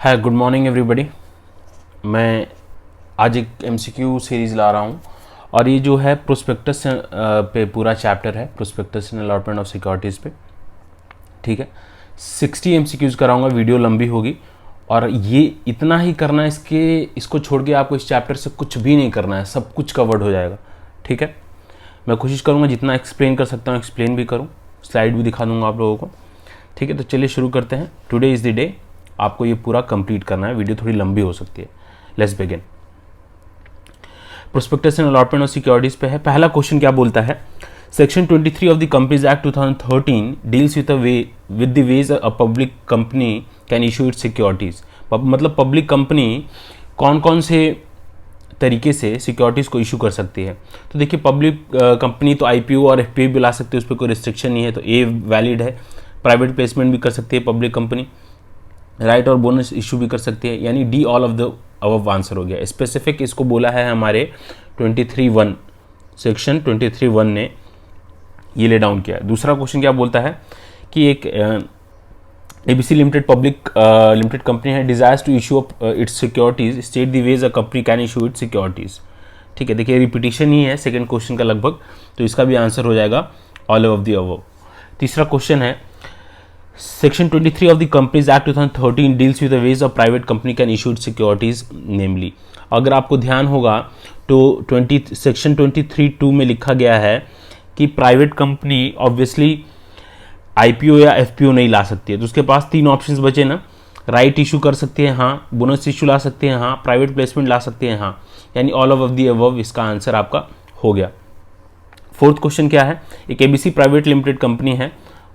है good morning everybody. मैं आज एक एमसीक्यू सीरीज़ ला रहा हूँ और ये जो है प्रोस्पेक्टस पे पूरा चैप्टर है, prospectus in allotment of securities पे। ठीक है, 60 एमसीक्यूज़ कराऊंगा, वीडियो लंबी होगी और ये इतना ही करना है। इसको छोड़ के आपको इस चैप्टर से कुछ भी नहीं करना है, सब कुछ कवर्ड हो जाएगा। ठीक है, मैं कोशिश करूँगा जितना एक्सप्लेन कर सकता हूँ एक्सप्लेन भी करूँ, स्लाइड भी दिखा दूँगा आप लोगों को। ठीक है, तो चलिए शुरू करते हैं। टुडे इज़ द डे, आपको ये पूरा कंप्लीट करना है, वीडियो थोड़ी लंबी हो सकती है। Let's begin. Prospectus and allotment of securities पे है। पहला क्वेश्चन क्या बोलता है, section 23 of the companies act 2013 deals with the ways a public company can issue its securities. मतलब पब्लिक कंपनी कौन कौन से तरीके से सिक्योरिटीज़ को इशू कर सकती है। तो देखिए, पब्लिक कंपनी तो आईपीओ और एफपीओ भी ला सकती है, उस पर कोई रिस्ट्रिक्शन नहीं है, तो ए वैलिड है। प्राइवेट प्लेसमेंट भी कर सकती है पब्लिक कंपनी, राइट और बोनस इशू भी कर सकती है, यानी D all of the above answer हो गया। स्पेसिफिक इसको बोला है हमारे 23(1) सेक्शन 23(1) ने ये ले डाउन किया। दूसरा क्वेश्चन क्या बोलता है कि एक ABC limited public limited company है, desires to issue its securities, state the ways a company can issue its securities. ठीक है, देखिए रिपीटिशन ही है सेकंड क्वेश्चन का लगभग, तो इसका भी आंसर हो जाएगा ऑल ऑफ द अबव। तीसरा क्वेश्चन है, Section 23 of the Companies Act 2013 deals with the ways a private company can issue securities, namely। अगर आपको ध्यान होगा तो सेक्शन 23(2) में लिखा गया है कि प्राइवेट कंपनी ऑब्वियसली आईपीओ या एफपीओ नहीं ला सकती है, तो उसके पास तीन ऑप्शंस बचे ना, राइट इशू कर सकती है हाँ, बोनस इशू ला सकती है हाँ, प्राइवेट प्लेसमेंट ला सकती है हाँ, यानी ऑल ऑफ द अबव इसका आंसर आपका हो गया। फोर्थ क्वेश्चन क्या है, एक एबीसी प्राइवेट लिमिटेड कंपनी है,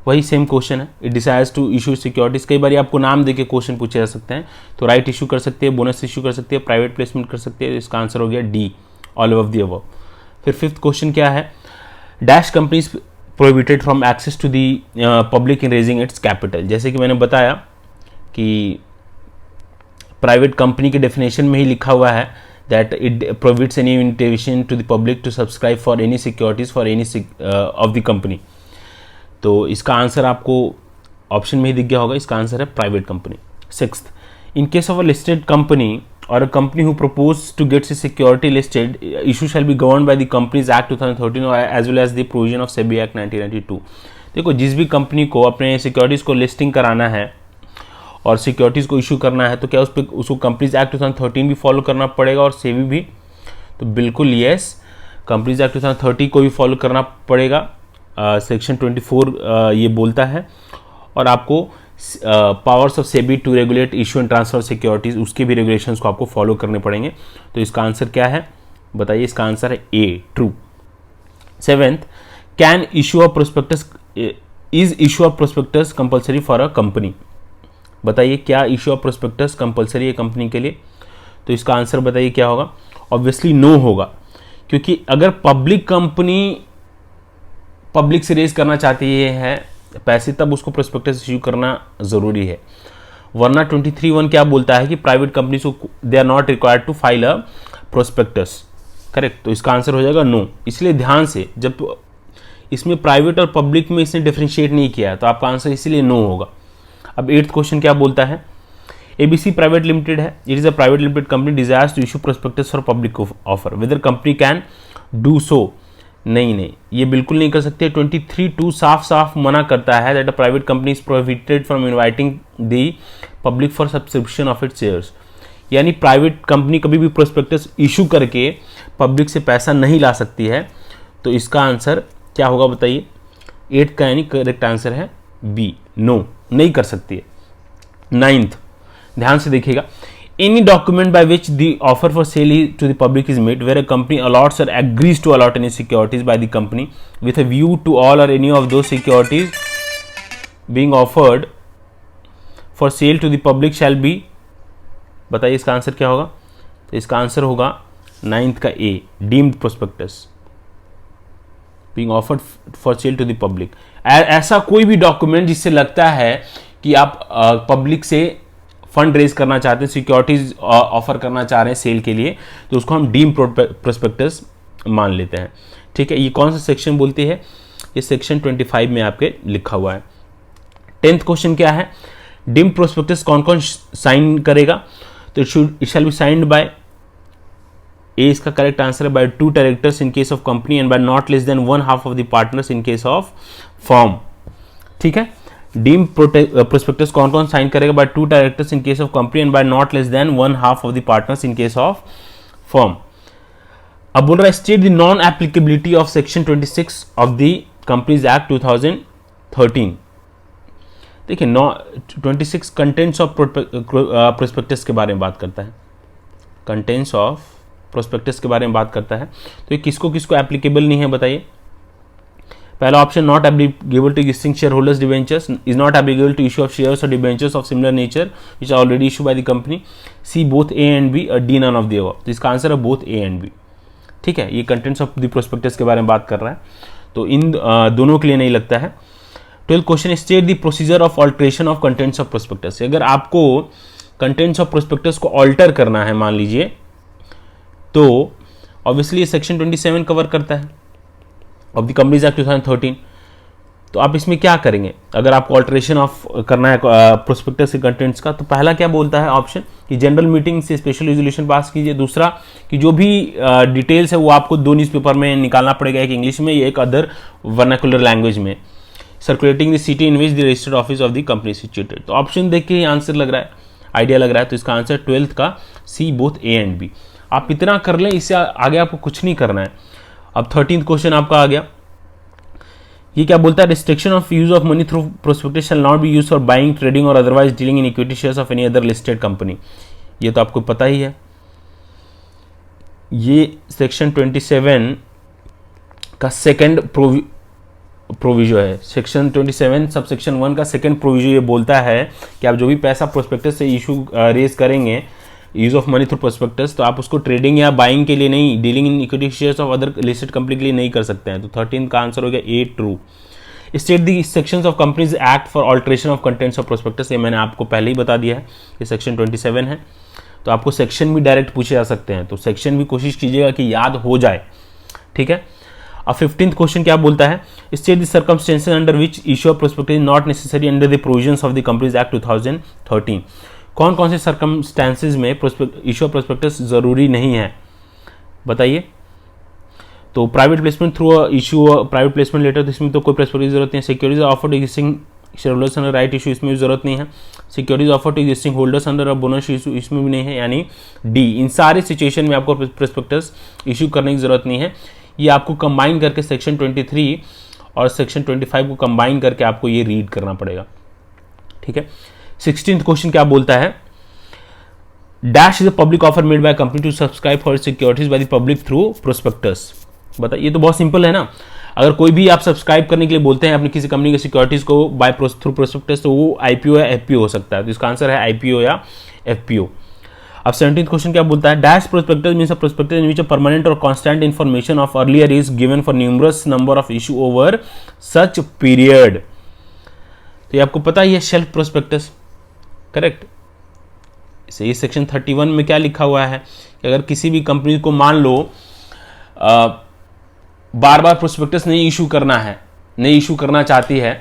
वही सेम क्वेश्चन है, it decides to issue securities. कई बार आपको नाम देके क्वेश्चन पूछे जा सकते हैं, तो राइट इशू कर सकते हैं, बोनस इशू कर सकते हैं, प्राइवेट प्लेसमेंट कर सकते हैं, इसका आंसर हो गया D all of the above. फिर फिफ्थ क्वेश्चन क्या है, dash companies prohibited from access to the public in raising its capital. जैसे कि मैंने बताया कि प्राइवेट कंपनी के डेफिनेशन में ही लिखा हुआ है that it prohibits any invitation to the public to subscribe for any securities for any of the company. तो इसका आंसर आपको ऑप्शन में ही दिख गया होगा, इसका आंसर है private company. Sixth, in case of a listed company और a company who propose to get security listed, issue shall be govern by the companies act 2013 और as well as the provision of SEBI act 1992। देखो, जिस भी company को अपने securities को listing कराना है और सिक्योरिटीज को इशू करना है, तो क्या उस पर उसको कंपनीज एक्ट 2013 भी फॉलो करना पड़ेगा और सेबी भी? तो बिल्कुल यस, कंपनीज एक्ट 2013 को भी फॉलो करना पड़ेगा। सेक्शन 24 ये बोलता है, और आपको powers of SEBI to regulate issue and transfer securities, उसके भी रेगुलेशंस को आपको फॉलो करने पड़ेंगे। तो इसका आंसर क्या है बताइए, इसका आंसर है A, true. Seventh, can issue of prospectus, is issue of prospectus compulsory for a company. बताइए, क्या इशू ऑफ प्रोस्पेक्टस कंपल्सरी है कंपनी के लिए? तो इसका आंसर बताइए क्या होगा। ऑब्वियसली नो होगा, क्योंकि अगर पब्लिक कंपनी पब्लिक से रेज करना चाहती है पैसे, तब उसको प्रोस्पेक्टस इशू करना ज़रूरी है, वरना 23(1) क्या बोलता है कि प्राइवेट कंपनी को they are not required to file a prospectus. Correct, तो इसका आंसर हो जाएगा नो। इसलिए ध्यान से, जब इसमें प्राइवेट और पब्लिक में इसने डिफरेंशिएट नहीं किया, तो आपका आंसर इसीलिए नो होगा। अब 8th क्वेश्चन क्या बोलता है, एबीसी प्राइवेट लिमिटेड है, it is a private limited company, desires to issue prospectus for public offer, whether company can do so. नहीं, ये बिल्कुल नहीं कर सकते। 23(2) साफ साफ मना करता है that a private company is prohibited from inviting the public for subscription of its shares, यानी प्राइवेट कंपनी कभी भी प्रोस्पेक्टस इशू करके पब्लिक से पैसा नहीं ला सकती है। तो इसका आंसर क्या होगा बताइए, 8th का यानी करेक्ट आंसर है बी, नो, नहीं कर सकती है। 9th, ध्यान से देखिएगा, any document by which the offer for sale to the public is made, where a company allots or agrees to allot any securities by the company with a view to all or any of those securities being offered for sale to the public shall be, बताइए इसका answer क्या होगा। तो इसका answer होगा 9th का A, deemed prospectus being offered for sale to the public। ऐसा कोई भी डॉक्यूमेंट जिससे लगता है कि आप पब्लिक से फंड रेज करना चाहते हैं, सिक्योरिटीज ऑफर करना चाह रहे हैं सेल के लिए, तो उसको हम डीम प्रोस्पेक्टस मान लेते हैं। ठीक है, ये कौन सा सेक्शन बोलती है, ये सेक्शन 25 में आपके लिखा हुआ है। 10th क्वेश्चन क्या है, डीम्ड प्रोस्पेक्टस कौन कौन साइन करेगा? तो it shall be signed by, A इसका करेक्ट आंसर है, by 2 directors in case of company and by not less than 1/2 of the partners in case of firm. ठीक है, डीम्ड प्रोस्पेक्टस कौन कौन साइन करेगा? By 2 directors in case of company and by not less than 1/2 of the partners in case of firm. अब बोल रहा है state the non applicability of section 26 of the companies act 2013। देखिए 26 contents of prospectus के बारे में बात करता है, कंटेंट्स ऑफ प्रोस्पेक्टस के बारे में बात करता है। तो ये किसको किसको एप्लीकेबल नहीं है बताइए? पहला option, not applicable to existing share holders debentures, is not applicable to issue of shares और debentures of similar nature which are already issue by the company. C both A and B, D none of the above. तो इसका answer है both A and B. ठीक है, ये contents of the prospectus के बारे में बात कर रहा है, तो इन दोनों के लिए नहीं लगता है। 12th question, state the procedure of alteration of contents of prospectus. अगर आपको कंटेंट्स ऑफ प्रोस्पेक्टस को ऑल्टर करना है मान लीजिए, तो ऑब्वियसली ये सेक्शन 27 कवर करता है ऑफ द कंपनीज एक्ट 2013। तो आप इसमें क्या करेंगे अगर आपको ऑल्टरेशन ऑफ करना है प्रोस्पेक्टस के कंटेंट्स का? तो पहला क्या बोलता है ऑप्शन कि जनरल मीटिंग से स्पेशल रेजोल्यूशन पास कीजिए। दूसरा कि जो भी डिटेल्स है वो आपको 2 न्यूज़पेपर में निकालना पड़ेगा, एक इंग्लिश में, एक अदर वर्नाकुलर लैंग्वेज में, circulating the city in which the registered office of the company situated. तो ऑप्शन देख के आंसर लग रहा है, आइडिया लग रहा है, तो इसका आंसर 12th का सी बोथ ए एंड बी। आप इतना कर लें, इससे आगे आपको कुछ नहीं करना है। अब 13th क्वेश्चन आपका आ गया, ये क्या बोलता है? Restriction of use of money through prospectus shall not be used for buying, trading और otherwise dealing in equity shares of any other listed company. ये तो आपको पता ही है, ये सेक्शन 27 का सेकंड प्रोविजो है। सेक्शन 27 सब सेक्शन 1 का सेकंड प्रोविजो ये बोलता है कि आप जो भी पैसा प्रोस्पेक्टस से इशू रेज करेंगे, use of money through prospectus, तो आप उसको ट्रेडिंग या बाइंग के लिए नहीं, dealing in equity shares of other listed company के लिए नहीं कर सकते हैं। तो 13 का आंसर हो गया A true. State the sections of companies act for alteration of contents of prospectus. ये मैंने आपको पहले ही बता दिया है, ये सेक्शन 27 है। तो आपको सेक्शन भी डायरेक्ट पूछे जा सकते हैं, तो सेक्शन भी कोशिश कीजिएगा कि याद हो जाए। ठीक है, अब 15th क्वेश्चन क्या बोलता है? State the circumstances under which issue of prospectus is not necessary under the provisions of the companies act 2013। कौन कौन से सर्कमस्टेंसेस में इशू ऑफ प्रोस्पेक्टस जरूरी नहीं है बताइए? तो private placement through issue private placement letter, तो इसमें तो कोई प्रोस्पेक्टस की जरूरत नहीं है। Securities offer to existing share holders under right issue, इसमें भी जरूरत नहीं है। Securities offer to existing holders under a bonus issue, इसमें भी नहीं है, यानी डी। इन सारे सिचुएशन में आपको प्रोस्पेक्टस इशू करने की जरूरत नहीं है। ये आपको कंबाइन करके सेक्शन 23 और सेक्शन 25 को कंबाइन करके आपको ये रीड करना पड़ेगा। ठीक है, 16th क्वेश्चन क्या बोलता है? Dash is a public offer made by company to subscribe for securities by the public through prospectus. बताइए, ये तो बहुत सिंपल है ना। अगर कोई भी आप सब्सक्राइब करने के लिए बोलते हैं अपनी किसी कंपनी की सिक्योरिटीज को बाय थ्रू प्रोस्पेक्टस, तो वो आईपीओ या एफपीओ हो सकता है। तो इसका आंसर है आईपीओ या एफपीओ। अब 17th क्वेश्चन क्या बोलता है? Dash prospectus means a prospectus in which a permanent और constant information of earlier is given for numerous number of issue over such period. तो ये आपको पता ही है, शेल्फ प्रोस्पेक्टस, करेक्ट। इसे सेक्शन 31 में क्या लिखा हुआ है कि अगर किसी भी कंपनी को मान लो बार बार प्रोस्पेक्टस नहीं इशू करना है, नहीं इशू करना चाहती है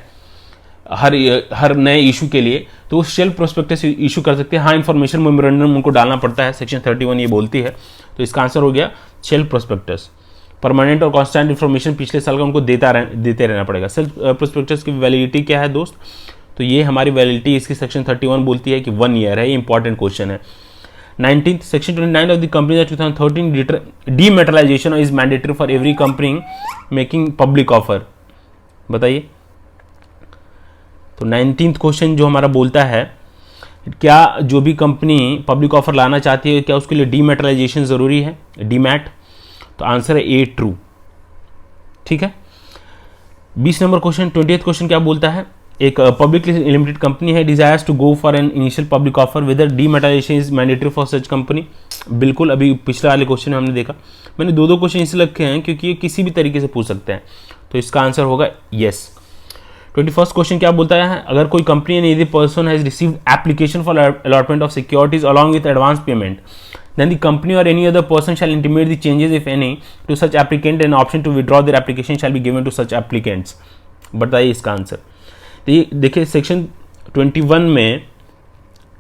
हर नए इशू के लिए, तो वो शेल्फ प्रोस्पेक्टस इशू कर सकते हैं। हाँ, इंफॉर्मेशन मेमोरेंडम उनको डालना पड़ता है, सेक्शन 31 ये बोलती है। तो इसका आंसर हो गया शेल्फ प्रोस्पेक्टस। परमानेंट और कांस्टेंट इंफॉर्मेशन पिछले साल का उनको देते रहना पड़ेगा। सेल्फ प्रोस्पेक्टस की वैलिडिटी क्या है दोस्त? तो ये हमारी वैलिडिटी इसकी सेक्शन 31 बोलती है कि 1 ईयर है। ये इंपॉर्टेंट क्वेश्चन है। 19th section 29 of the company 2013 dematerialization is mandatory for every company making public offer. बताइए, तो 19th क्वेश्चन जो हमारा बोलता है, क्या जो भी कंपनी पब्लिक ऑफर लाना चाहती है क्या उसके लिए डीमेटलाइजेशन जरूरी है, डीमैट? तो आंसर है ए ट्रू। ठीक है, 20 नंबर क्वेश्चन 20th क्वेश्चन क्या बोलता है? एक पब्लिकली लिमिटेड कंपनी है, desires to go for an initial public offer whether dematerialization is mandatory for such company. बिल्कुल, अभी पिछले वाले क्वेश्चन में हमने देखा, मैंने दो क्वेश्चन इसलिए रखे हैं क्योंकि ये किसी भी तरीके से पूछ सकते हैं। तो इसका आंसर होगा यस। 21st क्वेश्चन क्या बोलता है? अगर कोई कंपनी एंड यदि person has received application for allotment of securities along with advance payment, then the company or any other person shall intimate the changes if any to such applicant and option to withdraw their application shall be given to such applicants। बताइए इसका answer. तो ये देखिए section 21 में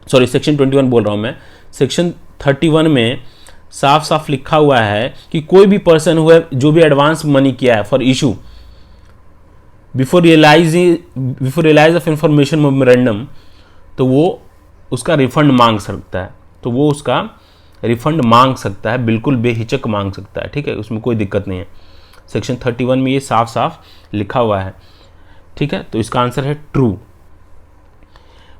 sorry section 21 बोल रहा हूँ मैं, सेक्शन 31 में साफ साफ लिखा हुआ है कि कोई भी पर्सन हुआ जो भी एडवांस मनी किया है for issue before realise of information memorandum, तो वो उसका रिफंड मांग सकता है, तो वो उसका रिफंड मांग सकता है, बिल्कुल बेहिचक मांग सकता है, ठीक है, उसमें कोई दिक्कत नहीं है। सेक्शन 31 में ये साफ साफ लिखा हुआ है, ठीक है। तो इसका आंसर है ट्रू।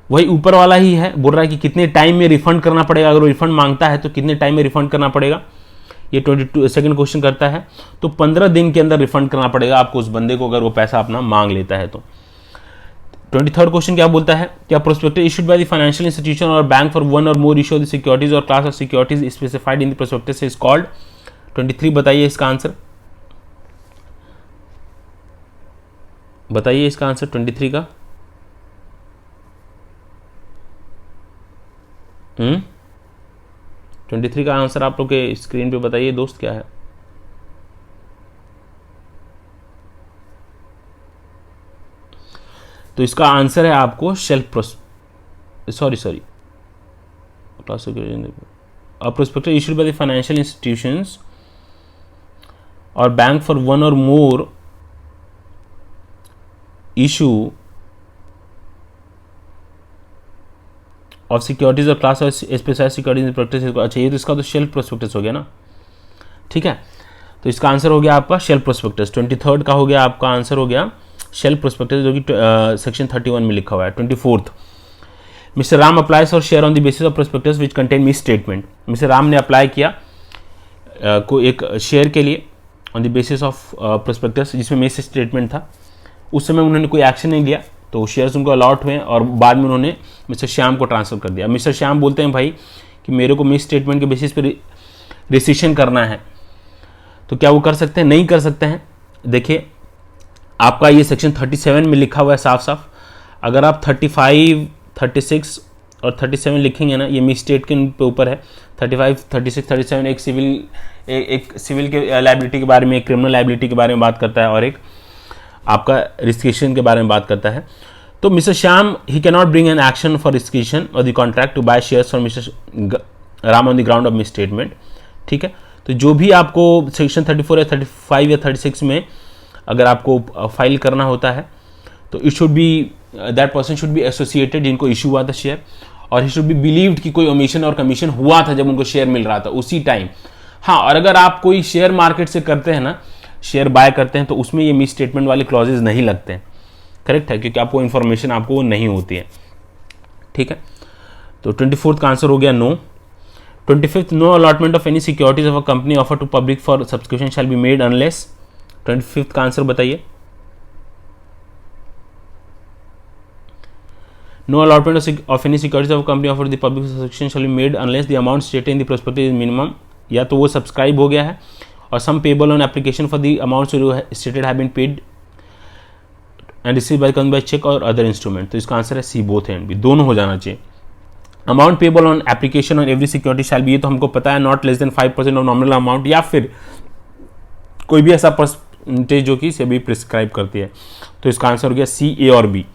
वही ऊपर वाला ही है, बोल रहा है कि कितने टाइम में रिफंड करना पड़ेगा, अगर वो रिफंड मांगता है तो कितने टाइम में रिफंड करना पड़ेगा, ये 22 सेकंड क्वेश्चन करता है, तो 15 दिन के अंदर रिफंड करना पड़ेगा आपको उस बंदे को, अगर वो पैसा अपना मांग लेता है तो। 23rd क्वेश्चन क्या बोलता है, क्या prospectus issued by the financial institution और bank for one or more issue of the securities or class of securities specified in the prospectus is called. 23 बताइए इसका आंसर, बताइए इसका आंसर 23 का। 23 का आंसर आप लोग के स्क्रीन पे बताइए दोस्त, क्या है। तो इसका आंसर है आपको prospectus issued by the financial institutions or bank for one or more issue of securities or class of specialised securities prospectus. अच्छा, ये तो इसका तो शेल्फ प्रोस्पेक्टस हो गया ना, ठीक है। तो इसका आंसर हो गया आपका शेल्फ प्रोस्पेक्टस। 23rd का हो गया आपका आंसर हो गया शेल्फ प्रोस्पेक्टस, जो कि सेक्शन 31 में लिखा हुआ है। 24th, mister Ram applies for share on the basis of prospectus which contain miss statement. Mister Ram ने अप्लाई किया को एक शेयर के लिए on the basis of prospectus जिसमें मिस स्टेटमेंट था। उस समय उन्होंने कोई एक्शन नहीं लिया, तो शेयर्स उनको अलॉट हुए और बाद में उन्होंने मिस्टर श्याम को ट्रांसफर कर दिया। मिस्टर श्याम बोलते हैं भाई कि मेरे को मिस स्टेटमेंट के बेसिस पे रिसीशन करना है, तो क्या वो कर सकते हैं? नहीं कर सकते हैं। देखिए आपका ये सेक्शन 37 में लिखा हुआ है साफ साफ, अगर आप 35, 36 और 37 लिखेंगे ना, ये मिस स्टेटमेंट के ऊपर है। 35, 36, 37 एक सिविल के लायबिलिटी के बारे में, एक क्रिमिनल लायबिलिटी के बारे में बात करता है और एक आपका रिस्क्रिप्शन के बारे में बात करता है। तो Mister Shyam he cannot bring an action for रिस्क्रिप्शन और the contract to buy shares for Mister Ram on the ground of misstatement, ठीक है। तो जो भी आपको सेक्शन 34 या 35 या 36 में अगर आपको फाइल करना होता है तो it should be that person should be associated जिनको इशू हुआ था शेयर, और ही शुड बी बिलीव्ड कि कोई ओमिशन और कमीशन हुआ था जब उनको शेयर मिल रहा था उसी टाइम। हाँ, और अगर आप कोई शेयर मार्केट से करते हैं ना, शेयर बाय करते हैं, तो उसमें ये मिस स्टेटमेंट वाले क्लॉजेज नहीं लगते हैं, करेक्ट है, क्योंकि आपको इन्फॉर्मेशन आपको वो नहीं होती है, ठीक है। तो 24th का आंसर हो गया no. 25th, no allotment of any securities of a company offer to public for subscription shall be made unless. 25th का आंसर बताइए। No allotment of any securities of company offer the public subscription shall be made unless the amount stated in the prospectus is minimum, या तो वो सब्सक्राइब हो गया है और sum payable on application for the amount stated have been paid and receive by bye check और other instrument. तो इसका आंसर है सी, बोथ एंड भी, दोनों हो जाना चाहिए। Amount payable on application on every security shall be, ये तो हमको पता है, not less then 5% of nominal amount, या फिर कोई भी ऐसा परसेंटेज जो कि सेबी प्रिस्क्राइब करती है। तो इसका आंसर हो गया सी, ए और बी।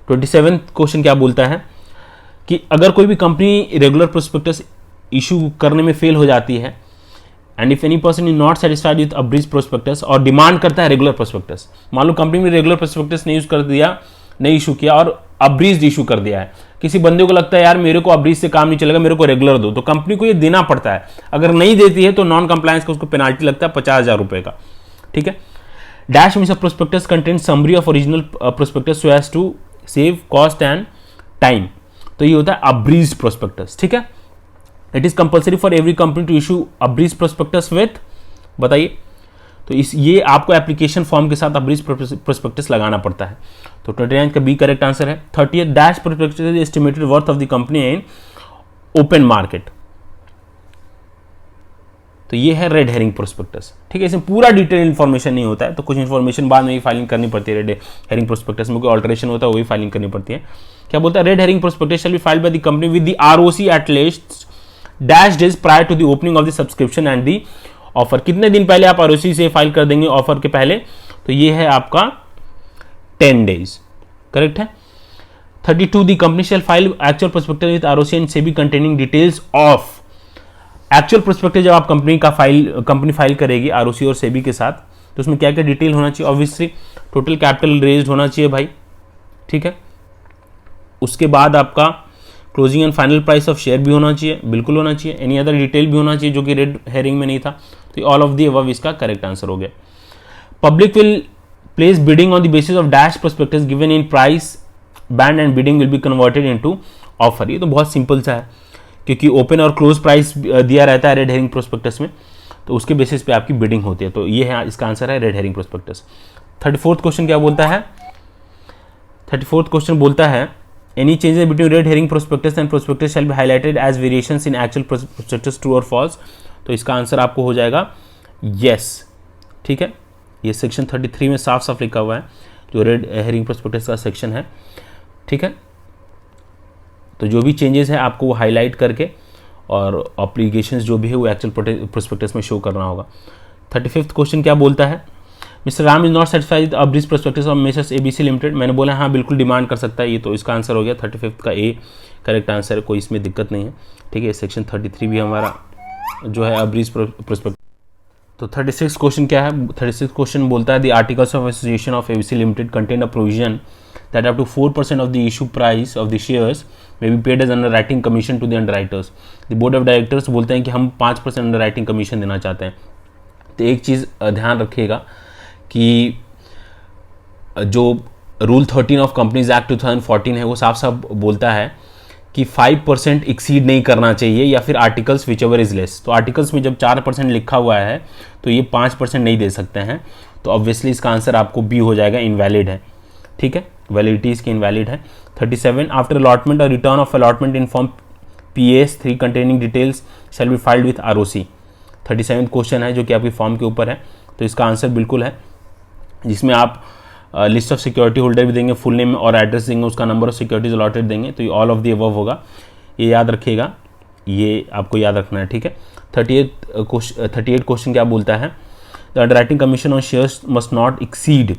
27th क्वेश्चन क्या बोलता है कि अगर कोई भी कंपनी रेगुलर प्रोस्पेक्टस इशू करने में फेल हो जाती है and if any person is not satisfied with abridged prospectus और डिमांड करता है रेगुलर प्रोस्पेक्टस, मान लो कंपनी में रेगुलर प्रोस्पेक्टस नहीं यूज कर दिया, नहीं इशू किया और अब्रीज इशू कर दिया है, किसी बंदे को लगता है यार मेरे को अब्रीज से काम नहीं चलेगा, मेरे को रेगुलर दो, तो कंपनी को ये देना पड़ता है। अगर नहीं देती है तो नॉन कंप्लायंस का उसको पेनाल्टी लगता है 50,000 रुपए का, ठीक है। Dash means a prospectus contains summary of original prospectus so as to save cost and time, तो ये होता है अब्रीज प्रोस्पेक्टस, ठीक है। It is compulsory for every company to issue abridged prospectus with, बताइए, तो ये आपको एप्लीकेशन फॉर्म के साथ अब्रीज प्रोस्पेक्टस लगाना पड़ता है। तो 29 का बी करेक्ट आंसर है। 30th, dash prospectus is estimated worth of the company in open market, तो ये है रेड हेरिंग प्रोस्पेक्टस, ठीक है। इसमें पूरा डिटेल इन्फॉर्मेशन नहीं होता है, तो कुछ इन्फॉर्मेशन बाद में ही फाइलिंग करनी पड़ती है। रेड हेरिंग प्रोस्पेक्टस में कोई ऑल्टरेशन होता है वही फाइलिंग करनी पड़ती है। क्या बोलता है, red herring prospectus shall be filed by the company with the ROC at least dash days prior to the opening of the subscription and the offer. कितने दिन पहले आप आरओसी से फाइल कर देंगे ऑफर के पहले, तो ये है आपका 10 days, करेक्ट है। 32 the company shell file actual prospectus with ROC and SEBI containing details of actual prospectus. जब आप कंपनी फाइल करेगी आरओसी और सेबी के साथ, तो उसमें क्या क्या डिटेल होना चाहिए? ऑब्वियसली टोटल कैपिटल रेज्ड होना चाहिए भाई, ठीक है। उसके बाद आपका closing and final price of share भी होना चाहिए, बिल्कुल होना चाहिए। एनी अदर डिटेल भी होना चाहिए जो कि रेड हेरिंग में नहीं था। तो ऑल ऑफ दी अबव इसका करेक्ट आंसर हो गया। Public will place bidding on the basis of dash prospectus given in price band and bidding will be converted into offer. ये तो बहुत सिंपल सा है, क्योंकि ओपन और क्लोज प्राइस दिया रहता है रेड हेरिंग प्रोस्पेक्टस में, तो उसके बेसिस पे आपकी बिडिंग होती है। तो ये है इसका आंसर है red herring prospectus. 34th question क्या बोलता है? 34th क्वेश्चन बोलता है any changes between red herring prospectus and prospectus shall be highlighted as variations in actual prospectus, true or false. तो इसका आंसर आपको हो जाएगा यस, ठीक है। ये सेक्शन 33 में साफ साफ लिखा हुआ है, जो रेड हेरिंग प्रोस्पेक्टस का सेक्शन है, ठीक है। तो जो भी चेंजेस है आपको वो हाईलाइट करके और ऑब्लिगेशंस जो भी है वो एक्चुअल प्रोस्पेक्टस में शो करना होगा। 35th क्वेश्चन क्या बोलता है? Mister Ram is not satisfied अब this prospectus of messrs ABC limited. मैंने बोला हाँ बिल्कुल डिमांड कर सकता है ये, तो इसका आंसर हो गया 35th का ए करेक्ट आंसर है, कोई इसमें दिक्कत नहीं है, ठीक है। सेक्शन 33 भी हमारा जो है अब्रीज प्रोस्पेक्ट। तो 36 क्वेश्चन क्या है? 36 क्वेश्चन बोलता है the articles of association of ABC limited contain a provision that up to 4% of the issue price of the shares may be paid as underwriting commission to the underwriters. The board of directors बोलते हैं कि हम 5% underwriting commission देना चाहते हैं। तो एक चीज़ ध्यान रखिएगा कि जो रूल 13 ऑफ कंपनीज एक्ट 2014 है वो साफ साफ बोलता है कि 5% एक्सीड नहीं करना चाहिए, या फिर articles which ever is less. तो आर्टिकल्स में जब 4% लिखा हुआ है तो ये 5% नहीं दे सकते हैं, तो ऑब्वियसली इसका आंसर आपको बी हो जाएगा, इनवैलिड है, ठीक है। वैलिडिटी इसकी इनवैलिड है। 37 आफ्टर अलॉटमेंट और return of allotment in form PS3 containing details shell be filed with ROC. 37 question है जो कि आपकी फॉर्म के ऊपर है, तो इसका आंसर बिल्कुल है, जिसमें आप लिस्ट ऑफ सिक्योरिटी होल्डर भी देंगे, फुल नेम और एड्रेस देंगे, उसका नंबर ऑफ सिक्योरिटीज अलॉटेड देंगे, तो ये ऑल ऑफ द अबव होगा। ये याद रखिएगा, ये आपको याद रखना है, ठीक है। 38 क्वेश्चन क्या बोलता है? The underwriting commission on shares must not exceed,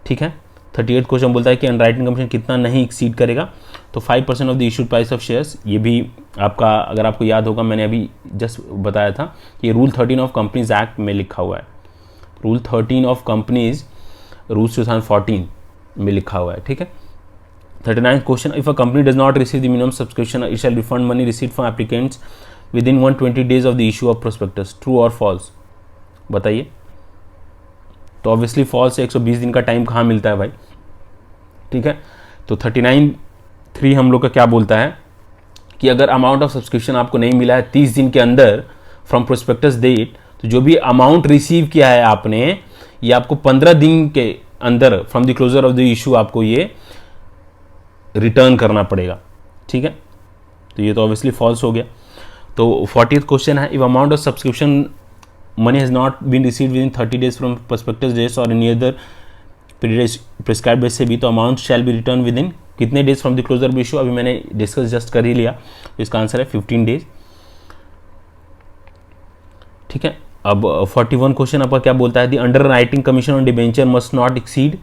ठीक है। 38 क्वेश्चन बोलता है कि अंडरराइटिंग कमीशन कितना नहीं एक्सीड करेगा? तो 5% of the issued price of shares. ये भी आपका, अगर आपको याद होगा, मैंने अभी जस्ट बताया था कि ये रूल 13 ऑफ कंपनीज एक्ट में लिखा हुआ है, रूल 13 ऑफ कंपनीज रूल्स 2014 में लिखा हुआ है, ठीक है। 39 question if a company does not receive the minimum subscription it shall refund money received from applicants with in 120 days of the issue of prospectus, true or false? बताइए। तो obviously false है, 120 दिन का टाइम कहाँ मिलता है भाई, ठीक है। तो 39(3) हम लोग का क्या बोलता है कि अगर अमाउंट ऑफ सब्सक्रिप्शन आपको नहीं मिला है 30 दिन के अंदर फ्रॉम प्रोस्पेक्टस डेट, तो जो भी अमाउंट रिसीव किया है आपने, ये आपको 15 दिन के अंदर from the closure of the issue आपको ये रिटर्न करना पड़ेगा, ठीक है। तो ये तो ऑब्वियसली फॉल्स हो गया। तो 40th क्वेश्चन है if amount of subscription money has not been received within 30 days from prospectus days और एनी अदर प्रिस्क्राइब बेस से भी, तो amount shall be return within कितने days from the closure of issue? अभी मैंने discuss just कर ही लिया, तो इसका आंसर है 15 डेज, ठीक है। अब 41 क्वेश्चन आपका क्या बोलता है? The under writing commission on debenture must not exceed.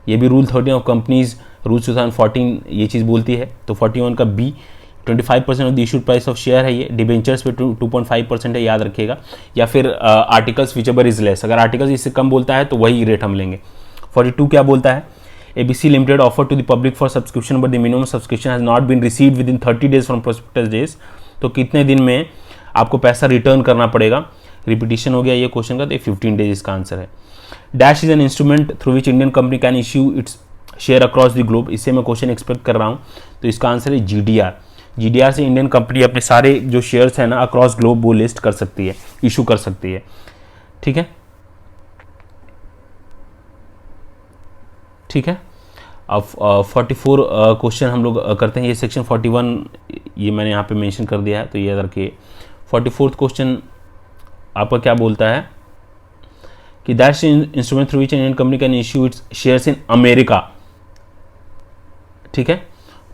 ये भी रूल 13 ऑफ कंपनीज रूल्स 2014 ये चीज़ बोलती है। तो 41 का b 25% of the issued price of share है, ये डिबेंचर्स पे 2.5% है, याद रखिएगा। या फिर articles which ever is less, अगर आर्टिकल्स इससे कम बोलता है तो वही रेट हम लेंगे। 42 क्या बोलता है? ABC limited offer to the public for subscription but the minimum subscription has not been received within 30 days from prospectus days. तो कितने दिन में आपको पैसा रिटर्न करना पड़ेगा? रिपीटिशन हो गया ये क्वेश्चन का, तो 15 डेज इसका आंसर है। Dash is an instrument through which Indian company can issue its share across the globe. इससे मैं क्वेश्चन एक्सपेक्ट कर रहा हूँ, तो इसका आंसर है GDR। GDR से इंडियन कंपनी अपने सारे जो शेयर्स हैं ना अक्रॉस ग्लोब वो लिस्ट कर सकती है, इशू कर सकती है, ठीक है, ठीक है। अब 44 क्वेश्चन हम लोग करते हैं। ये सेक्शन 41 ये मैंने यहाँ पे मेंशन कर दिया है, तो ये याद रखिए। 44th क्वेश्चन आपका क्या बोलता है कि that instrument through which Indian company can issue it's shares in America, ठीक है।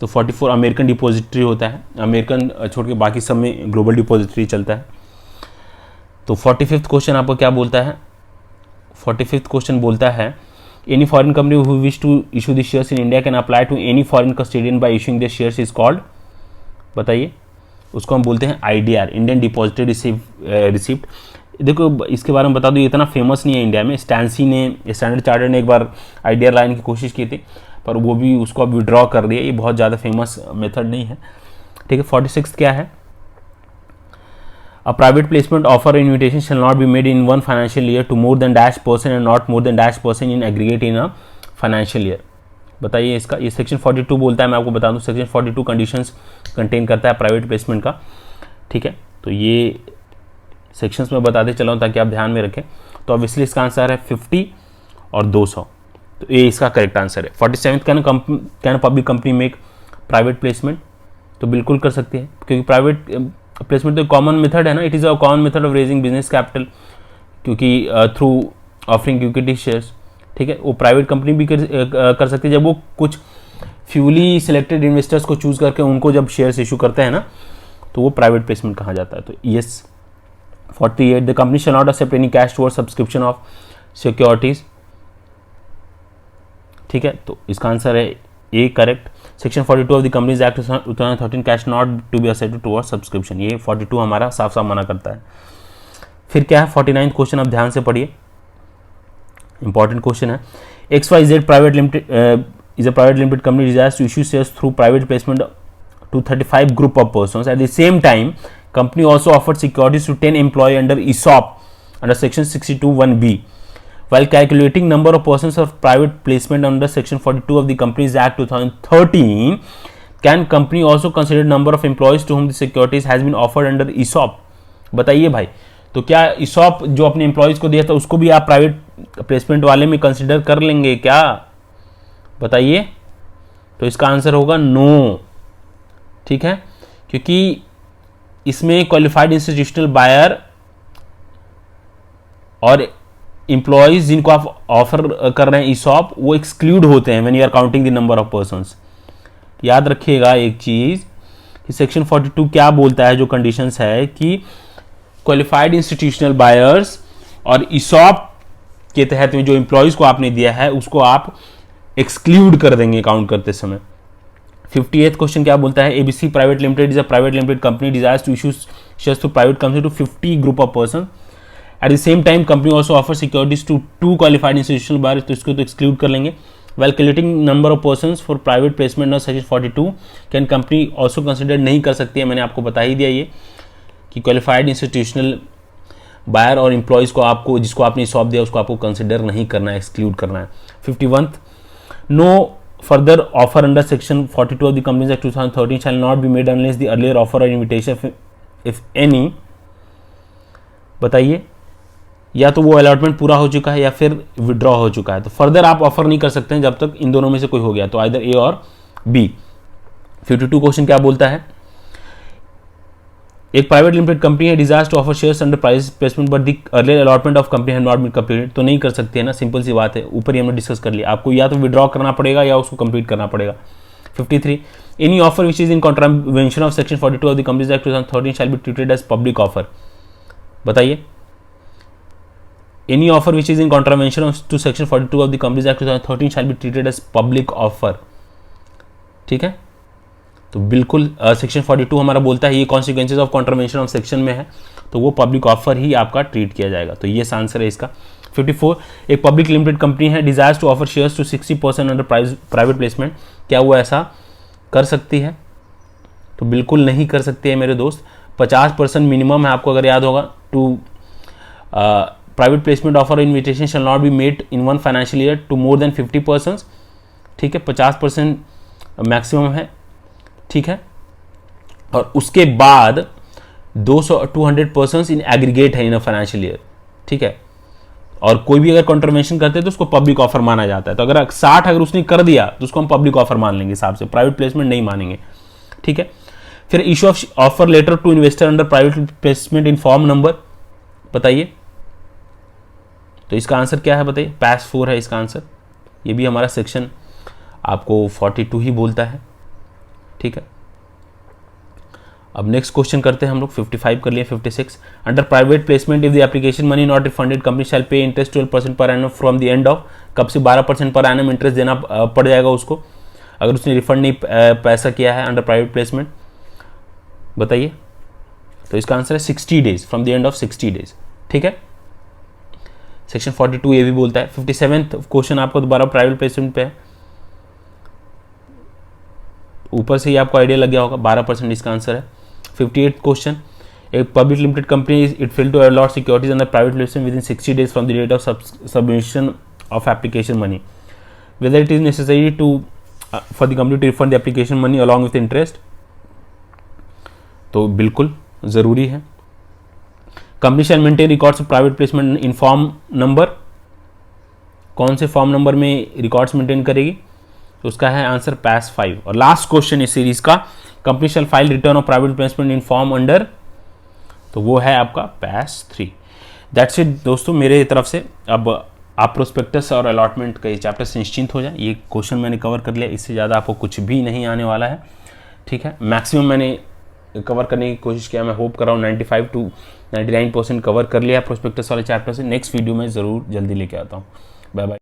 तो 44 अमेरिकन डिपॉजिटरी होता है, अमेरिकन छोड़ के बाकी सब में ग्लोबल डिपॉजिटरी चलता है। तो 45th क्वेश्चन आपको क्या बोलता है? 45th क्वेश्चन बोलता है any foreign company who wish to issue the shares in India can apply to any foreign custodian by issuing the shares is called, बताइए, उसको हम बोलते हैं IDR, इंडियन डिपॉजिटरी रिसिप्ट। देखो इसके बारे में बता दूं, इतना फेमस नहीं है इंडिया में। स्टैंसी ने, स्टैंडर्ड चार्टर्ड ने एक बार IDR लाने की कोशिश की थी, पर वो भी उसको अब विड्रॉ कर दिया। ये बहुत ज़्यादा फेमस मेथड नहीं है, ठीक है। 46 क्या है? A private placement offer or invitation shall not be made in one financial year to more than dash person and not more than dash person in aggregate in a financial year। बताइए इसका। ये section 42 बोलता है, मैं आपको बता दूं section 42 conditions contain करता है प्राइवेट प्लेसमेंट का, ठीक है। तो ये सेक्शंस में बताते चला हूँ ताकि आप ध्यान में रखें। तो ऑब्वियसली इसका आंसर है 50 और 200, तो ये इसका करेक्ट आंसर है। 47 can public company make private placement, तो बिल्कुल कर सकती है, क्योंकि प्राइवेट प्लेसमेंट तो कॉमन मेथड है ना, it is a common method of raising business capital, क्योंकि थ्रू ऑफरिंग इक्विटी शेयर्स, ठीक है। वो प्राइवेट कंपनी भी कर सकती है जब वो कुछ फ्यूली सिलेक्टेड इन्वेस्टर्स को चूज करके उनको जब शेयर्स इशू करते हैं ना, तो वो प्राइवेट प्लेसमेंट कहा जाता है। तो yes. 48 the company shall not accept any cash towards subscription of securities, ठीक है। तो इसका आंसर है A correct. Section 42 of the companies act 2013 cash not to be accepted towards subscription, ये 42 हमारा साफ साफ मना करता है। फिर क्या है 49 क्वेश्चन, आप ध्यान से पढ़िए, इंपॉर्टेंट क्वेश्चन है। XYZ private limited is a private limited company desires to issue shares through private placement to 35 group of persons. At the same time, company also offered securities to 10 employees under ESOP under section 62(1)(b). While calculating number of persons of private placement under section 42 of the Companies Act 2013, can company also consider number of employees to whom the securities has been offered under ESOP? बताइए भाई, तो क्या ESOP जो अपने employees को दिया था उसको भी आप प्राइवेट प्लेसमेंट वाले में कंसिडर कर लेंगे क्या? बताइए। तो इसका आंसर होगा नो, ठीक है, क्योंकि इसमें क्वालिफाइड इंस्टीट्यूशनल बायर और एम्प्लॉयज जिनको आप ऑफर कर रहे हैं ESOP, वो एक्सक्लूड होते हैं when you are counting the number of persons. याद रखिएगा एक चीज कि सेक्शन 42 क्या बोलता है, जो कंडीशंस है कि क्वालिफाइड इंस्टीट्यूशनल बायर्स और ESOP के तहत में जो एम्प्लॉयज को आपने दिया है उसको आप एक्सक्लूड कर देंगे काउंट करते समय। 58th क्वेश्चन क्या बोलता है? ABC private limited is a private limited company desires to issue shares to private company to 50 group of person. At the same time company also offer securities to 2 qualified institutional buyers, तो इसको तो exclude कर लेंगे। Well calculating number of person for private placement of section 42 can company also consider, नहीं कर सकती है, मैंने आपको बता ही दिया ये कि क्वालिफाइड इंस्टीट्यूशनल बायर और एम्प्लॉयज को आपको जिसको आपने ESOP दिया उसको आपको कंसिडर नहीं करना है, एक्सक्लूड करना है। 51 no further offer under section 42 of the Companies Act 2013 shall not be made unless the earlier offer or invitation if any, बताइए, या तो वो अलॉटमेंट पूरा हो चुका है या फिर विड्रॉ हो चुका है। तो फर्दर आप ऑफर नहीं कर सकते हैं जब तक इन दोनों में से कोई हो गया, तो आइदर ए और बी। 52 क्वेश्चन क्या बोलता है? एक प्राइवेट लिमिटेड कंपनी है desires to offer shares under private placement but the earlier allotment of company have not been completed, तो नहीं कर सकते है ना, सिंपल सी बात है, ऊपर ही हमने डिस्कस कर लिया। आपको या तो विड्रॉ करना पड़ेगा या उसको कंप्लीट करना पड़ेगा। 53 any offer which is in contravention of section 42 of the companies act 2013 shall be treated as public offer, बताइए। Any offer which is in contravention to section 42 of the companies act 2013 shall be treated as public offer, ठीक है। तो बिल्कुल section 42 हमारा बोलता है ये consequences of contravention of section में है, तो वो पब्लिक ऑफर ही आपका ट्रीट किया जाएगा, तो ये आंसर है इसका। 54 एक पब्लिक लिमिटेड कंपनी है desires to offer shares to 60% under private placement, क्या वो ऐसा कर सकती है? तो बिल्कुल नहीं कर सकती है मेरे दोस्त। 50% मिनिमम है, आपको अगर याद होगा, to private placement offer invitation shall not be made in one financial year to more than 50%, ठीक है, 50% मैक्सिमम है, ठीक है। और उसके बाद 200-200% इन एग्रीगेट है इन अ फाइनेंशियल ईयर, ठीक है। और कोई भी अगर कॉन्ट्रीब्यूशन करते हैं तो उसको पब्लिक ऑफर माना जाता है। तो अगर 60 अगर उसने कर दिया तो उसको हम पब्लिक ऑफर मान लेंगे हिसाब से, प्राइवेट प्लेसमेंट नहीं मानेंगे, ठीक है। फिर issue of offer letter to investor under private placement in form number, बताइए। तो इसका आंसर क्या है बताइए? पैस 4 है इसका आंसर। ये भी हमारा सेक्शन आपको 42 ही बोलता है, ठीक है। अब नेक्स्ट क्वेश्चन करते हैं हम लोग, 55 कर लिए, 56। Under private placement if the application money not refunded company shall pay interest 12% per annum from the end of, कब से 12% पर एनम इंटरेस्ट देना पड़ जाएगा उसको अगर उसने रिफंड नहीं पैसा किया है अंडर प्राइवेट प्लेसमेंट, बताइए। तो इसका आंसर है 60 days, from the end of 60 days, ठीक है। सेक्शन 42 ये भी बोलता है। 57th क्वेश्चन आपको दोबारा प्राइवेट प्लेसमेंट पे है, ऊपर से ही आपको आइडिया लग गया होगा, 12% इसका आंसर है। 58th क्वेश्चन, एक public limited company it fail to allot securities under private placement within 60 days from the date of submission of application money, whether it is necessary to for the company to refund the application money along with interest, तो बिल्कुल ज़रूरी है। Company shall maintain records of private placement in form number, कौन से form number में records maintain करेगी, तो उसका है आंसर PAS 5। और लास्ट क्वेश्चन इस सीरीज का, company shall file return of private placement in form under, तो वो है आपका PAS 3। दैट्स इट दोस्तों मेरे तरफ से। अब आप प्रोस्पेक्टस और अलॉटमेंट के चैप्टर से निश्चिंत हो जाए, ये क्वेश्चन मैंने कवर कर लिया, इससे ज़्यादा आपको कुछ भी नहीं आने वाला है, ठीक है। मैक्सिमम मैंने कवर करने की कोशिश किया, मैं होप कर रहा हूँ 95 to 99% कवर कर लिया प्रोस्पेक्टस वाले चैप्टर से। नेक्स्ट वीडियो में ज़रूर जल्दी लेके आता हूँ। Bye bye.